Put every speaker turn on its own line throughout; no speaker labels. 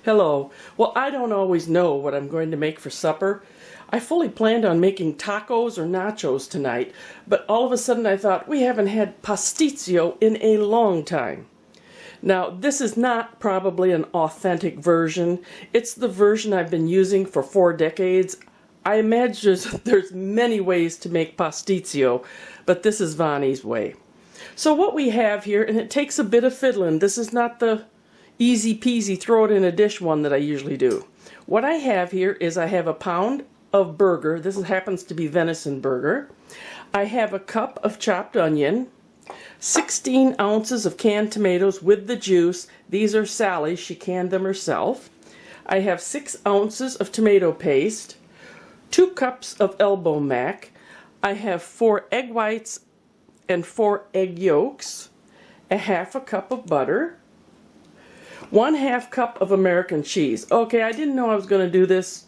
Hello. Well, I don't always know what I'm going to make for supper. I fully planned on making tacos or nachos tonight, but all of a sudden I thought we haven't had pastitsio in a long time. Now, this is not probably an authentic version. It's the version I've been using for 4 decades. I imagine there's many ways to make pastitsio, but this is Vonnie's way. So what we have here, and it takes a bit of fiddling. This is not the easy peasy throw it in a dish one that I usually do. What I have here is I have a pound of burger. This happens to be venison burger. I have a cup of chopped onion, 16 ounces of canned tomatoes with the juice. These are Sally's. She canned them herself. I have 6 ounces of tomato paste, 2 cups of elbow mac. I have 4 egg whites and 4 egg yolks, a half a cup of butter, 1/2 cup of American cheese. Okay, I didn't know I was going to do this,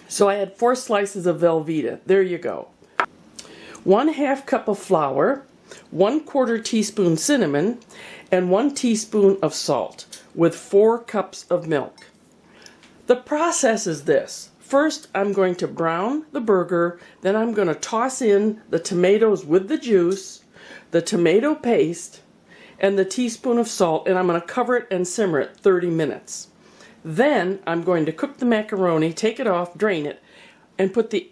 so I had 4 slices of Velveeta. There you go. 1/2 cup of flour, 1/4 teaspoon cinnamon, and 1 teaspoon of salt, with 4 cups of milk. The process is this. First, I'm going to brown the burger, then I'm going to toss in the tomatoes with the juice, the tomato paste, and the teaspoon of salt, and I'm going to cover it and simmer it 30 minutes. Then I'm going to cook the macaroni, take it off, drain it, and put the...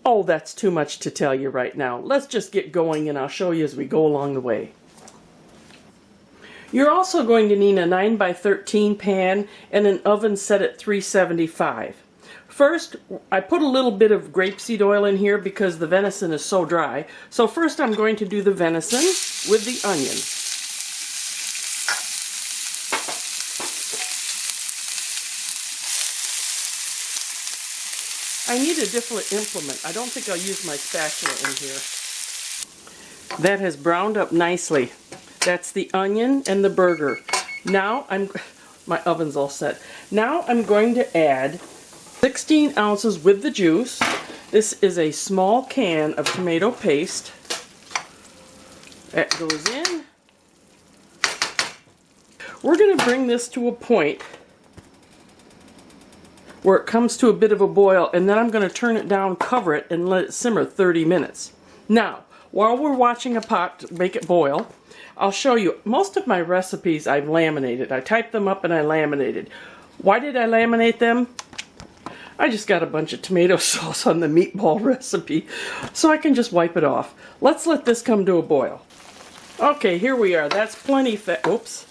Oh, that's too much to tell you right now. Let's just get going and I'll show you as we go along the way. You're also going to need a 9x13 pan and an oven set at 375. First, I put a little bit of grapeseed oil in here because the venison is so dry. So first I'm going to do the venison with the onion. I need a different implement. I don't think I'll use my spatula in here. That has browned up nicely. That's the onion and the burger. Now my oven's all set. Now I'm going to add 16 ounces with the juice. This is a small can of tomato paste. That goes in. We're going to bring this to a point where it comes to a bit of a boil, and then I'm going to turn it down, cover it, and let it simmer 30 minutes. Now, while we're watching a pot to make it boil, I'll show you. Most of my recipes I've laminated. I typed them up and I laminated. Why did I laminate them? I just got a bunch of tomato sauce on the meatball recipe, so I can just wipe it off. Let's let this come to a boil. Okay, here we are. That's plenty fat. Oops.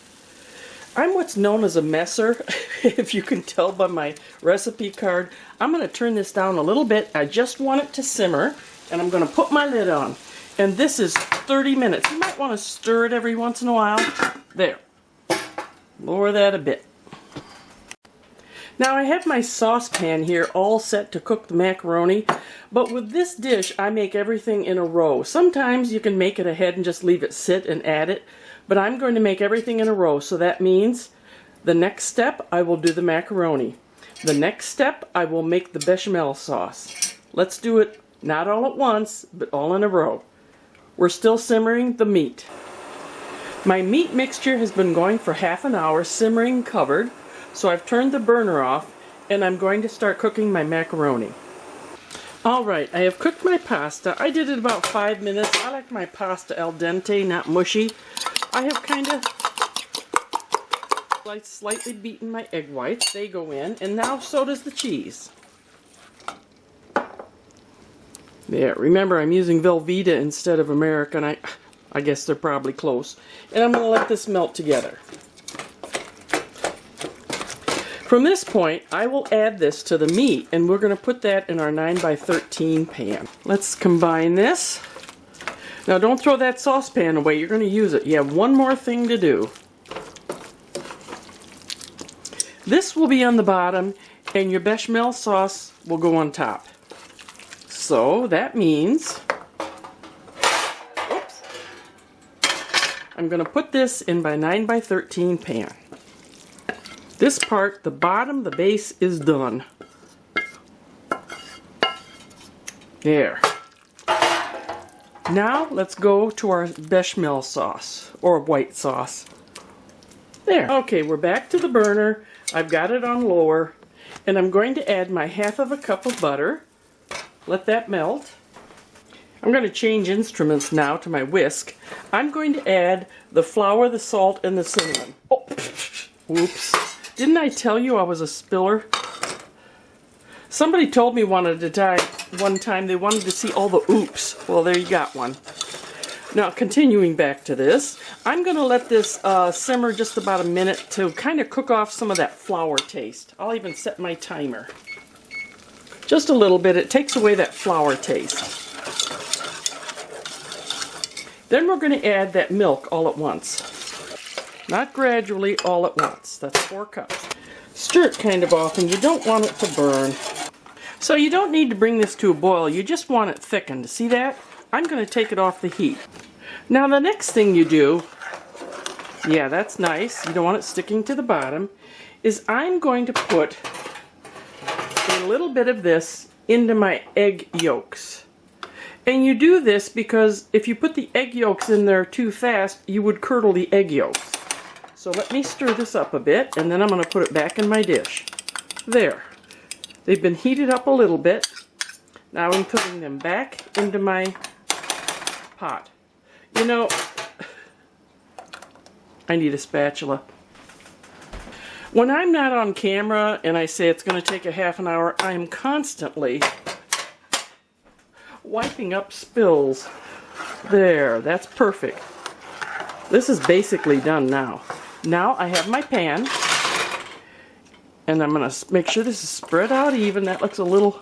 I'm what's known as a messer, if you can tell by my recipe card. I'm going to turn this down a little bit. I just want it to simmer, and I'm going to put my lid on. And this is 30 minutes. You might want to stir it every once in a while. There. Lower that a bit. Now I have my saucepan here all set to cook the macaroni, but with this dish I make everything in a row. Sometimes you can make it ahead and just leave it sit and add it, but I'm going to make everything in a row, so that means the next step I will do the macaroni. The next step I will make the bechamel sauce. Let's do it not all at once, but all in a row. We're still simmering the meat. My meat mixture has been going for half an hour, simmering covered. So I've turned the burner off, and I'm going to start cooking my macaroni. Alright, I have cooked my pasta. I did it about 5 minutes. I like my pasta al dente, not mushy. I have kind of slightly beaten my egg whites. They go in, and now so does the cheese. There, remember I'm using Velveeta instead of American. I guess they're probably close. And I'm going to let this melt together. From this point, I will add this to the meat, and we're going to put that in our 9x13 pan. Let's combine this. Now don't throw that saucepan away, you're going to use it. You have one more thing to do. This will be on the bottom, and your bechamel sauce will go on top. So that means, oops, I'm going to put this in my 9x13 pan. This part, the bottom, the base, is done. There. Now let's go to our bechamel sauce, or white sauce. There. Okay, we're back to the burner. I've got it on lower, and I'm going to add my 1/2 cup of butter. Let that melt. I'm going to change instruments now to my whisk. I'm going to add the flour, the salt, and the cinnamon. Oh, whoops. Didn't I tell you I was a spiller? Somebody told me one time they wanted to see all the oops. Well, there you got one. Now, continuing back to this, I'm going to let this simmer just about a minute to kind of cook off some of that flour taste. I'll even set my timer. Just a little bit. It takes away that flour taste. Then we're going to add that milk all at once. Not gradually, all at once. That's 4 cups. Stir it kind of often. You don't want it to burn. So you don't need to bring this to a boil. You just want it thickened. See that? I'm going to take it off the heat. Now the next thing you do, yeah, that's nice. You don't want it sticking to the bottom, is I'm going to put a little bit of this into my egg yolks. And you do this because if you put the egg yolks in there too fast, you would curdle the egg yolks. So let me stir this up a bit, and then I'm going to put it back in my dish. There. They've been heated up a little bit. Now I'm putting them back into my pot. You know, I need a spatula. When I'm not on camera and I say it's going to take a ½ hour, I am constantly wiping up spills. There, that's perfect. This is basically done now. Now I have my pan, and I'm going to make sure this is spread out even. That looks a little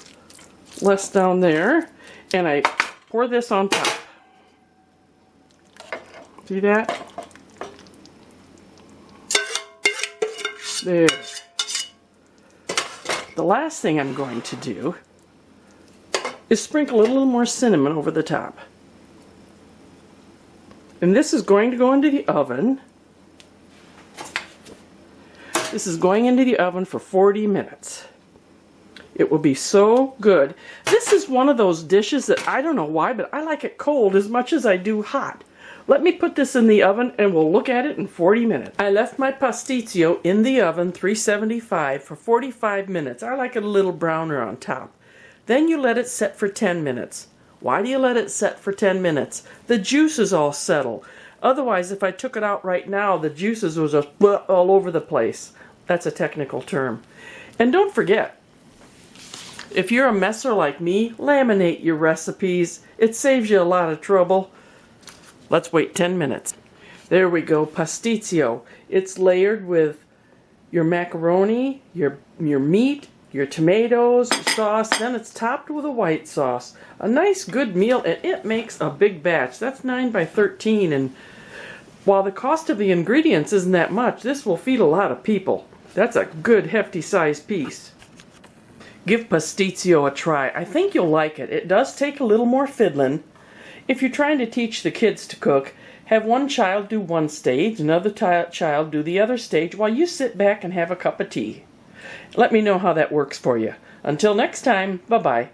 less down there. And I pour this on top. See that? There. The last thing I'm going to do is sprinkle a little more cinnamon over the top. And this is going to go into the oven. This is going into the oven for 40 minutes. It will be so good. This is one of those dishes that I don't know why, but I like it cold as much as I do hot. Let me put this in the oven and we'll look at it in 40 minutes. I left my pastitsio in the oven, 375, for 45 minutes. I like it a little browner on top. Then you let it set for 10 minutes. Why do you let it set for 10 minutes? The juices all settle. Otherwise, if I took it out right now, the juices was just all over the place. That's a technical term. And don't forget, if you're a messer like me, laminate your recipes. It saves you a lot of trouble. Let's wait 10 minutes. There we go, pastitsio. It's layered with your macaroni, your meat, your tomatoes, your sauce, then it's topped with a white sauce. A nice good meal, and it makes a big batch. That's 9 by 13, and while the cost of the ingredients isn't that much, this will feed a lot of people. That's a good hefty sized piece. Give pastitsio a try. I think you'll like it. It does take a little more fiddling. If you're trying to teach the kids to cook, have one child do one stage, another child do the other stage, while you sit back and have a cup of tea. Let me know how that works for you. Until next time, bye-bye.